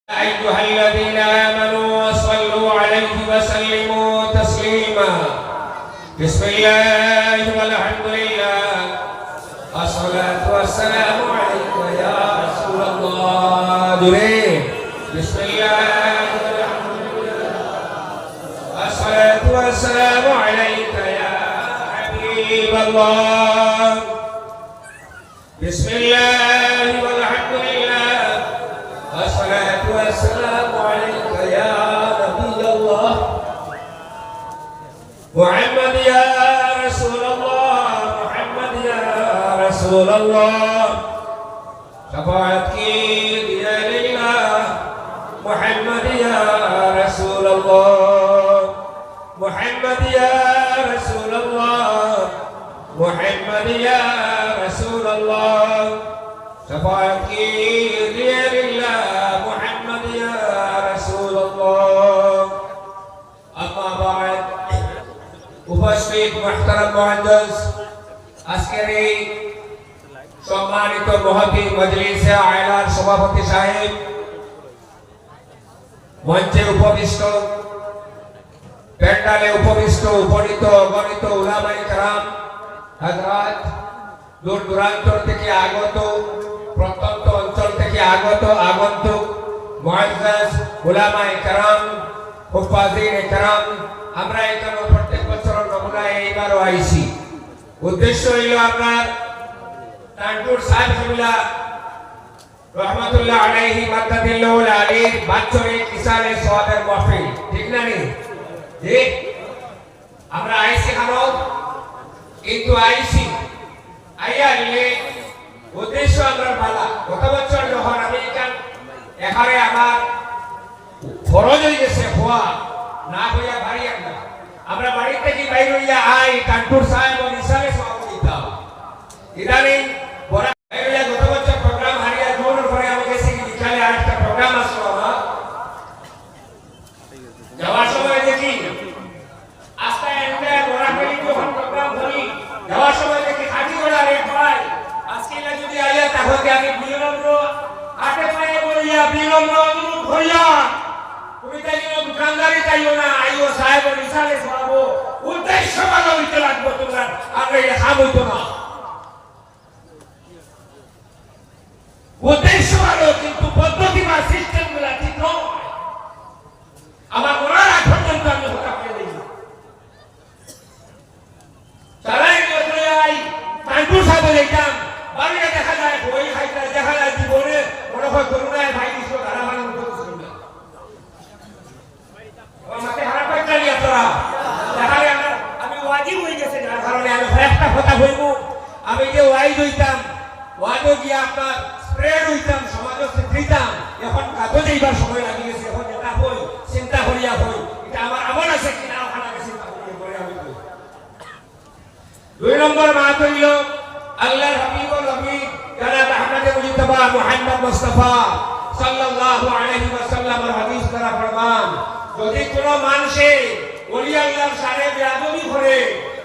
أيها الذين آمنوا صلوا عليه وسلموا تسليما. بسم الله والحمد لله والصلاة والسلام عليك يا رسول الله. بسم الله والحمد لله والصلاة والسلام عليك يا حبيب الله. بسم الله والحمد لله والصلاة والسلام عليك يا نبي الله. محمد يا رسول الله، محمد يا رسول الله. شفاعت کی دیا لیلا محمد يا رسول الله، محمد يا رسول الله، محمد يا رسول الله. شفاعت کی دیا لیلا محمد يا رسول الله. اما بعد উপস্থিত মুহতারাম মুআজ্জাজ, আজকের এই সম্মানিত মহতী মজলিসে আয়লার সভাপতি সাহেব, মঞ্চে উপবিষ্ট, প্যান্ডালে উপবিষ্ট উপনীত অগণিত উলামায়ে কেরাম হযরত, দূর দূরান্ত থেকে আগত, প্রত্যন্ত অঞ্চল থেকে আগত আগন্তুক মুআজ্জাজ উলামায়ে কেরাম, হুফাজিনে কেরাম, আমরা এখানে প্রত্যেক বছর নমুনায় এইবারও আইছি। উদ্দেশ্য হইল আপনার তানপুর সাহেব কিবলা রহমাতুল্লাহ আলাইহি মাদ্দাদিল্লাহুল আলীর বাৎসরিক ইসালে সওয়াবের মাহফিল, ঠিক না নি? জি, আমরা আইছি খানো, কিন্তু আইছি আইয়া নিলে উদ্দেশ্য আমরা ভালো। গত বছর যখন আমি এখানে আমার ফরজ হয়ে গেছে হওয়া না হইয়া বাড়ি একটা, আমরা বাড়ি থেকে বাইর হইয়া আই কানপুর সাহেব ও ইসালে সওয়াব দিতাম। ইদানিং বড় বাইরে গত বছর প্রোগ্রাম হারিয়া জোরের পরে আমি গেছি বিকালে আরেকটা প্রোগ্রাম আসলো আমার। যাওয়ার সময় দেখি আস্তে আস্তে বড় ফেলি যখন প্রোগ্রাম হলি, যাওয়ার সময় দেখি খাঁটি গোড়া রেট পাই। আজকে যদি আইয়া তাহলে আমি বিলম্ব আটে পায়ে বলিয়া বিলম্ব অনুরোধ হইয়া তুমি তাইও দোকানদারি তাইও না, আইও সাহেব ইসালে সওয়াব উদ্দেশ্য ভালো হইতে লাগবে। তোমরা আমরা এটা খাব হইতো না, উদ্দেশ্য ভালো কিন্তু পদ্ধতি বা সিস্টেম গুলা ঠিক নয়। আমার মরার আগ পর্যন্ত আমি হতা পেয়ে দিই চালাই আই কানপুর সাহেব যেতাম, বাড়িতে দেখা যায় বই খাইতে, দেখা যায় জীবনে মনে হয় করুণায় ভাই দিস ধারা মানে আমি ওয়াজিব হয়ে গেছে, যার কারণে আমি একটা কথা বলব। আমি যে ওয়াইজ হইতাম, ওয়াজও গিয়ে আপনার স্প্রেড হইতাম, সমাজও দিতাম, এখন কাগজে এইবার সময় লাগি গেছে। এখন এটা হই চিন্তা করিয়া হই এটা আমার আমল আছে কিনা ওখানে চিন্তা করিয়া হইব। 2 নম্বর মাস হইল আল্লাহর হাবিবুল হাবিব জনাব আহমদ মুজতবা মুহাম্মদ মুস্তাফা সাল্লাল্লাহু আলাইহি ওয়াসাল্লামের হাদিস দ্বারা প্রমাণ, যদি কোনো মানুষে ওলি আল্লাহর সারে বেয়াদবি করে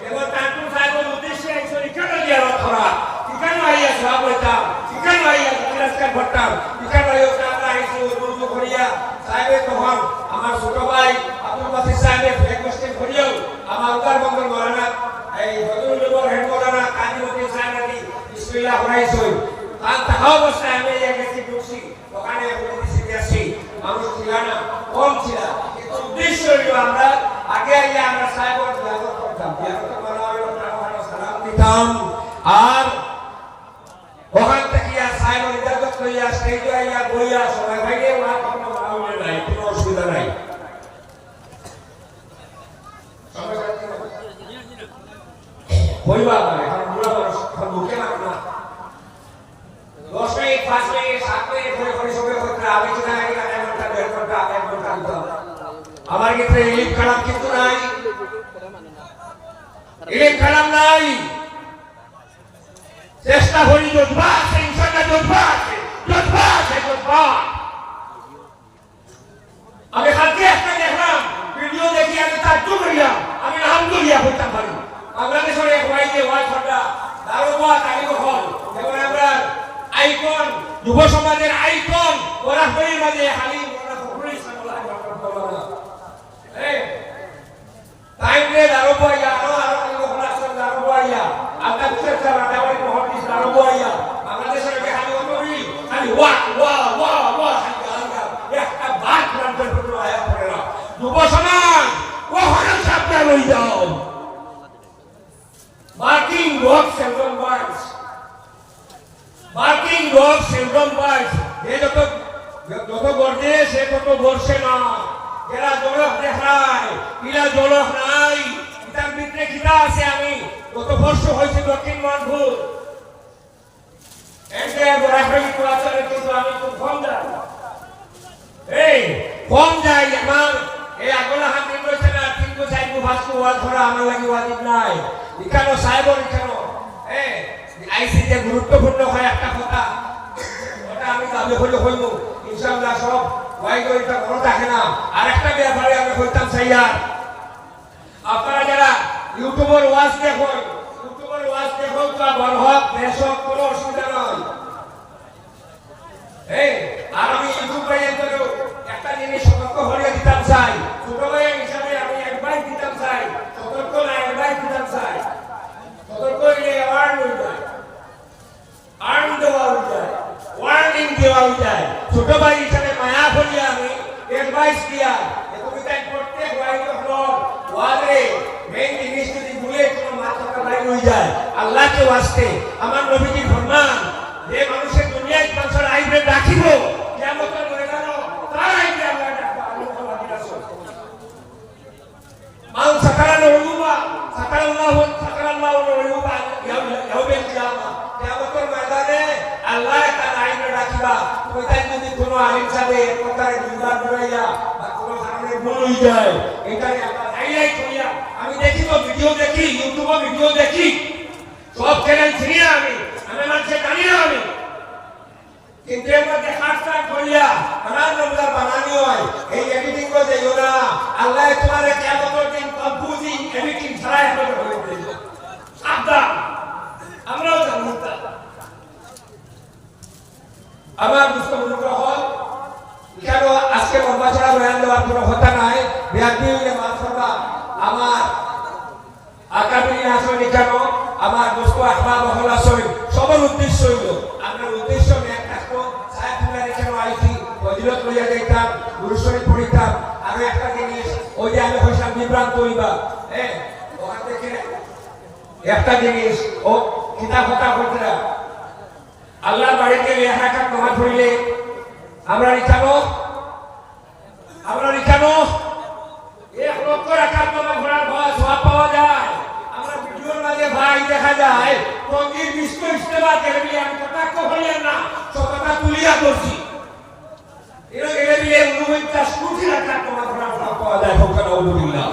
এবং তানপুর সাহেবের উদ্দেশ্যে একজন ইকানা জিয়ারত করা, ইকানা আইয়া সওয়াব হইতাম, ইকানা আইয়া পুরস্কার করতাম, ইকানা আইয়া আমরা আইছি উর্দু করিয়া সাহেবে তখন আমার ছোট ভাই আব্দুল বাসির সাহেবের রিকোয়েস্ট করিও আমার উত্তরবঙ্গের মৌলানা এই বদরুল হেড মৌলানা কাজীমতি সাহেব আলী বিসমিল্লাহ হরাইছই কাল থাকা অবস্থায় আমি গেছি ঢুকছি, ওখানে আসি মানুষ ছিল না, কম ছিল। উদ্দেশ্য হইল আমরা আগে আগে আমরা সাহেবের জিয়ারত করতাম, জিয়ারত করা হইল সালাম দিতাম, আর ওখান থেকে সাহেবের ইজাজত লইয়া স্টেজে আইয়া বইয়া সবাই ভাইকে ওরা কোনো মামলা নাই, কোনো অসুবিধা নাই। বইবা মানে কারণ বুড়া মানুষ মুখে মারে না, 10 মিনিট 5 মিনিট 7 মিনিট ধরে করে সবাই করতে আলোচনা আগে 1 ঘন্টা 1.5 ঘন্টা 1 ঘন্টা দিতাম। আমার ক্ষেত্রে ইলিম খারাপ কিন্তু নাই, ইলিম খারাপ নাই, চেষ্টা করি জজবা আছে, ইনশাআল্লাহ জজবা আছে, জজবা আছে, জজবা। আমি কালকে একটা দেখলাম ভিডিও দেখি, আমি তাজ্জুব হইলাম, আমি আলহামদুলিল্লাহ বলতে পারি। বাংলাদেশের এক ভাই যে ওয়াজ করটা দারোগা তালিম হল, এবং আমরা আইকন যুব সমাজের আইকন ওরা হয়ে মাঝে হালিম লই যাও মার্কিং ডগ সেলডন বার্ডস মার্কিং ডগ সেলডন বার্ডস এ যত গর্জে সে তত বর্ষে না এরা জলক দেখায় ইলা জলক নাই তার ভিতরে খিদা আছে আমি কত বর্ষ হয়েছে দক্ষিণ মানভূর এতে বরাবরই কোয়াচারে কিন্তু আমি খুব কম যাই এই কম যাই আমার এই আগলা হাত দিন কইছে না তিন কো চাই কো ভাস কো ওয়াজ ধরা আমার লাগি ওয়াজিব নাই ইকানো সাহেবর ইকানো আইসি যে গুরুত্বপূর্ণ হয় একটা কথা ওটা আমি দাবি হইল হইব ইনশাআল্লাহ সব ওয়াই কইটা বড় থাকে না আরেকটা ব্যাপারে আমি কইতাম সাইয়ার আপনারা যারা ইউটিউবের ওয়াজ দেখুন তো বড় হোক দেশ হোক কোনো অসুবিধা নয় আর আমি ইউটিউব ভাইয়ের একটা জিনিস সতর্ক হয়ে দিতাম চাই ছোট ভাইয়ের হিসাবে আমি একবার দিতাম চাই সতর্ক না একবার দিতাম চাই সতর্ক হইলে ওয়ার্ন হয়ে যায় আর্ন দেওয়া হয়ে যায় ওয়ার্নিং দেওয়া হয়ে যায় ছোট ভাই হিসাবে মায়া করিয়া আমি অ্যাডভাইস দিয়া তুমি তাই প্রত্যেক ওয়াইজ ব্লগ ওয়ারে মেইন জিনিস যদি ভুলে কোনো মাথাটা বাইরে হয়ে যায় আল্লাহকে ওয়াস্তে আমার নবীজি ফরমান যে মানুষের দুনিয়ায় মানুষের আইবে রাখিব কিয়ামতের ময়দানে তার আইবে আল্লাহ ডাকবে আল্লাহ রাসূল মান সাকারাল উলুবা সাকারাল্লাহু উলুবা ইয়াউমিল কিয়ামা কিয়ামতের ময়দানে আল্লাহ তার আইবে রাখিবা তুমি তাই যদি কোনো আলিম সাহেব কথারে দুইবার ঘুরাইয়া বা কোনো কারণে ভুল হয়ে যায় এটারে আল্লাহ হাইলাইট করিয়া আমি দেখি তো ভিডিও দেখি ইউটিউবে ভিডিও দেখি সব চ্যানেল চিনি না আমি মানুষে জানি না আমি কিন্তু এর মধ্যে খাটটা করিয়া আমার নম্বর বানানি হয় এই এডিটিং করে দেও না আল্লাহ তোমার কিয়ামতের দিন কনফিউজিং এডিটিং ছাড়াই হবে সাবধান আমরাও জানি না আমার মুসলমান হল কেন আজকে লম্বা ছাড়া বয়ান দেওয়ার কোনো কথা নাই বিয়াদি হইলে মাফ করবা আমার আগামী আসলে কেন আমার দোস্ত আহবাব হল আসলে সবার উদ্দেশ্য হইল আমরা উদ্দেশ্য এক থাকবো সাহেবুল্লাহ কেন আইছি ফজিলত লইয়া যাইতাম গুরুশরী পড়িতাম আরো একটা জিনিস ওই যে আমি হইসাম বিভ্রান্ত হইবা ওখান থেকে একটা জিনিস ও কিতাব কথা করতে আল্লাহ বাড়িতে লেখাটা নামাজ পড়লে আমরা লিখানো 1 লক্ষ রাকাত নামাজ পড়ার সওয়াব পাওয়া যায় আমরা ভিডিওর মাঝে ভাই দেখা যায় টঙ্গীর বিশ্ব ইজতেমা করবি আমি কটাক্ষ হইলেন না সততা তুলিয়া করছি এর বিয়ে 49 কোটি রাকাত নামাজ পড়ার সওয়াব পাওয়া যায় ফকর আলহামদুলিল্লাহ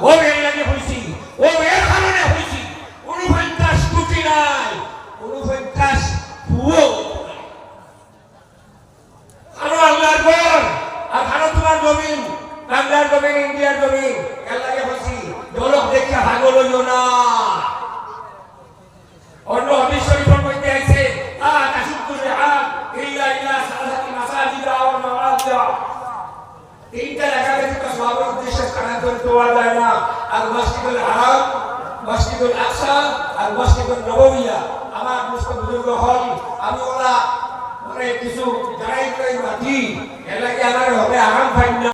ও এর লাগে হইছি ও এর কারণে হইছি 49 কোটি নাই 49 পুও আরো আল্লাহর ঘর আর ভারত তোমার জমিন বাংলার জমিন ইন্ডিয়ার জমিন এর লাগে হইছি দলক দেখা ভাগল হইও না অন্য হাদিস শরীফের মধ্যে আছে তাশুদ্দু রিহাল ইল্লা ইলা সালাতি মাসাজিদ আও মাওয়াদিয়া তিনটা জায়গা থেকে সওয়াবের উদ্দেশ্যে স্থানান্তরিত হওয়া যায় না আল মসজিদুল হারাম মসজিদুল আকসা আর মসজিদুল নববিয়া আমার মুসলিম বুজুর্গ হল আমি ওরা মানে কিছু জানাই করে মাটি এর লাগে আমার হবে আরাম পাই না